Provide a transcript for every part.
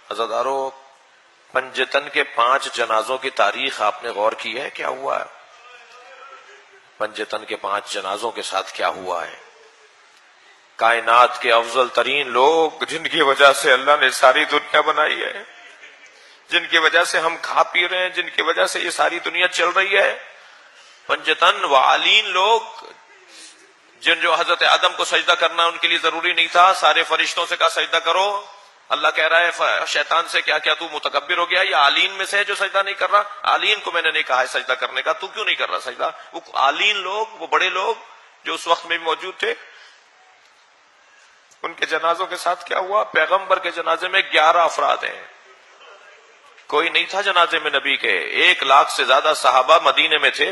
عزادارو، پنجتن کے 5 جنازوں کی تاریخ آپ نے غور کی ہے؟ کیا ہوا ہے پنجتن کے 5 جنازوں کے ساتھ؟ کیا ہوا ہے؟ کائنات کے افضل ترین لوگ، جن کی وجہ سے اللہ نے ساری دنیا بنائی ہے، جن کی وجہ سے ہم کھا پی رہے ہیں، جن کی وجہ سے یہ ساری دنیا چل رہی ہے، پنجتن وعالین لوگ، جو حضرت آدم کو سجدہ کرنا ان کے لیے ضروری نہیں تھا، سارے فرشتوں سے کہا سجدہ کرو، اللہ کہہ رہا ہے شیطان سے کیا تو متکبر ہو گیا؟ یہ عالین میں سے ہے جو سجدہ نہیں کر رہا؟ عالین کو میں نے نہیں کہا ہے سجدہ کرنے کا، تو کیوں نہیں کر رہا سجدہ؟ وہ عالین لوگ، وہ بڑے لوگ جو اس وقت میں بھی موجود تھے، ان کے جنازوں کے ساتھ کیا ہوا؟ پیغمبر کے جنازے میں 11 افراد ہیں، کوئی نہیں تھا جنازے میں نبی کے، 1 لاکھ سے زیادہ صحابہ مدینے میں تھے،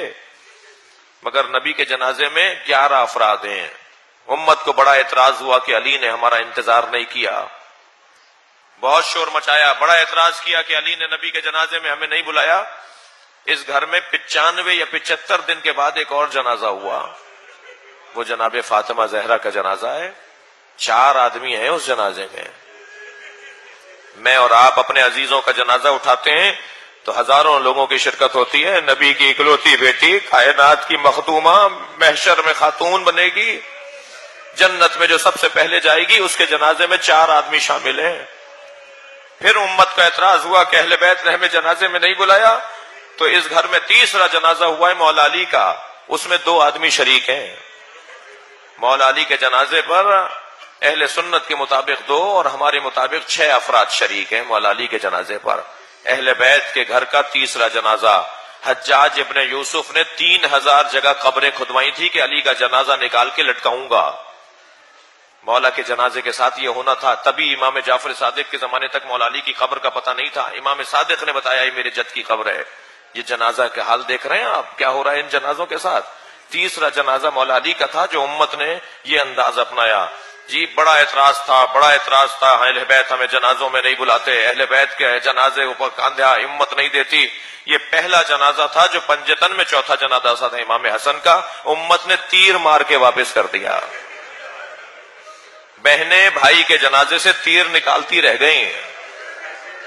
مگر نبی کے جنازے میں 11 افراد ہیں۔ امت کو بڑا اعتراض ہوا کہ علی نے ہمارا انتظار نہیں کیا، بہت شور مچایا، بڑا اعتراض کیا کہ علی نے نبی کے جنازے میں ہمیں نہیں بلایا۔ اس گھر میں 95 یا 75 دن کے بعد ایک اور جنازہ ہوا، وہ جناب فاطمہ زہرا کا جنازہ ہے، 4 آدمی ہیں اس جنازے میں۔ میں اور آپ اپنے عزیزوں کا جنازہ اٹھاتے ہیں تو ہزاروں لوگوں کی شرکت ہوتی ہے، نبی کی اکلوتی بیٹی، کائنات کی مخدومہ، محشر میں خاتون بنے گی، جنت میں جو سب سے پہلے جائے گی، اس کے جنازے میں 4 آدمی شامل ہیں۔ پھر امت کا اعتراض ہوا کہ اہل بیت نے ہمیں جنازے میں نہیں بلایا، تو اس گھر میں تیسرا جنازہ ہوا ہے مولا علی کا، اس میں 2 آدمی شریک ہیں۔ مولا علی کے جنازے پر اہل سنت کے مطابق 2 اور ہمارے مطابق 6 افراد شریک ہیں مولا علی کے جنازے پر۔ اہل بیت کے گھر کا تیسرا جنازہ، حجاج ابن یوسف نے 3000 جگہ قبریں کھدوائی تھی کہ علی کا جنازہ نکال کے لٹکاؤں گا۔ مولا کے جنازے کے ساتھ یہ ہونا تھا، تبھی امام جعفر صادق کے زمانے تک مولا علی کی قبر کا پتہ نہیں تھا۔ امام صادق نے بتایا یہ میرے جد کی قبر ہے۔ یہ جنازہ کا حال دیکھ رہے ہیں آپ، کیا ہو رہا ہے ان جنازوں کے ساتھ۔ تیسرا جنازہ مولا علی کا تھا، جو امت نے یہ انداز اپنایا۔ جی بڑا اعتراض تھا، اہل بیت ہمیں جنازوں میں نہیں بلاتے، اہل بیت کے جنازے اوپر کاندھا ہمت نہیں دیتی۔ یہ پہلا جنازہ تھا جو پنجتن میں چوتھا جنازہ تھا امام حسن کا، امت نے تیر مار کے واپس کر دیا۔ بہنیں بھائی کے جنازے سے تیر نکالتی رہ گئیں۔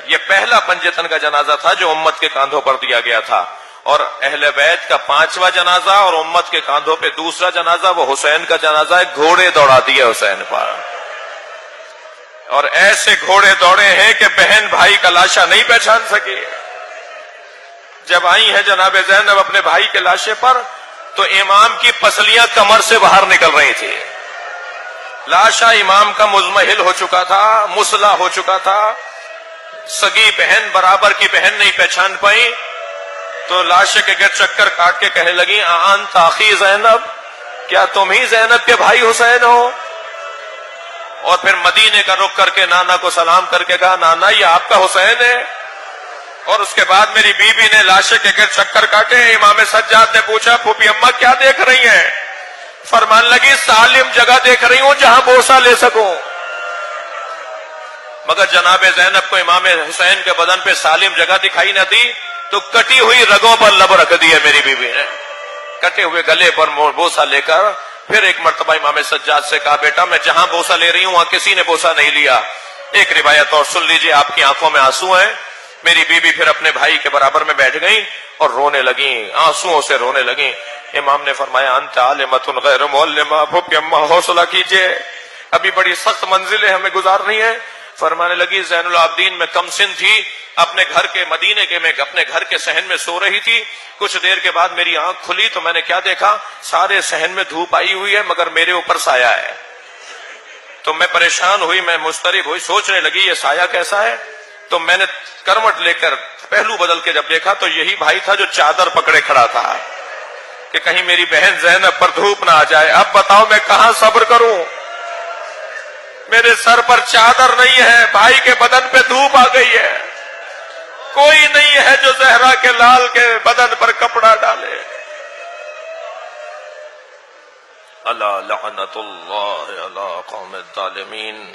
یہ پہلا پنجتن کا جنازہ تھا جو امت کے کاندھوں پر دیا گیا تھا، اور اہل بیت کا 5واں جنازہ اور امت کے کاندھوں پہ دوسرا جنازہ وہ حسین کا جنازہ ہے۔ گھوڑے دوڑا دیے حسین پر، اور ایسے گھوڑے دوڑے ہیں کہ بہن بھائی کا لاشا نہیں پہچان سکی۔ جب آئی ہیں جناب زینب اپنے بھائی کے لاشے پر، تو امام کی پسلیاں کمر سے باہر نکل رہی تھی، لاشا امام کا مزمحل ہو چکا تھا، مسلح ہو چکا تھا، سگی بہن برابر کی بہن نہیں پہچان پائی، تو لاشے کے گر چکر کاٹ کے کہنے لگی انت اخی زینب، کیا تم ہی زینب کے بھائی حسین ہو؟ اور پھر مدینے کا رخ کر کے نانا کو سلام کر کے کہا نانا یہ آپ کا حسین ہے۔ اور اس کے بعد میری بیوی نے لاشے کے گر چکر کاٹے۔ امام سجاد نے پوچھا پھوپھی اماں کیا دیکھ رہی ہیں؟ فرمان لگی سالم جگہ دیکھ رہی ہوں جہاں بوسہ لے سکوں۔ مگر جناب زینب کو امام حسین کے بدن پہ سالم جگہ دکھائی نہ دی، تو کٹی ہوئی رگوں پر لب رکھ دی ہے میری بیوی نے، کٹے ہوئے گلے پر بوسہ لے کر۔ پھر ایک مرتبہ امام سجاد سے کہا بیٹا میں جہاں بوسہ لے رہی ہوں وہاں کسی نے بوسہ نہیں لیا۔ ایک روایت اور سن لیجئے، آپ کی آنکھوں میں آنسو ہیں۔ میری بیوی پھر اپنے بھائی کے برابر میں بیٹھ گئیں اور رونے لگیں، آنسوؤں سے رونے لگیں۔ امام نے فرمایا انت عالمۃ غیر معلمہ، پھوپھی اماں حوصلہ کیجئے، ابھی بڑی سخت منزلیں ہمیں گزارنی ہے۔ فرمانے لگی زین العابدین میں کم سن تھی، اپنے گھر کے مدینے کے میں اپنے گھر کے صحن میں سو رہی تھی، کچھ دیر کے بعد میری آنکھ کھلی تو میں نے کیا دیکھا، سارے صحن میں دھوپ آئی ہوئی ہے مگر میرے اوپر سایہ ہے۔ تو میں پریشان ہوئی، میں مضطرب ہوئی، سوچنے لگی یہ سایہ کیسا ہے۔ تو میں نے کروٹ لے کر پہلو بدل کے جب دیکھا تو یہی بھائی تھا جو چادر پکڑے کھڑا تھا کہ کہیں میری بہن زینب پر دھوپ نہ آ جائے۔ اب بتاؤ میں کہاں صبر کروں، میرے سر پر چادر نہیں ہے، بھائی کے بدن پہ دھوپ آ گئی ہے، کوئی نہیں ہے جو زہرا کے لال کے بدن پر کپڑا ڈالے۔ اللہ لعنت اللہ علی قوم الظالمین۔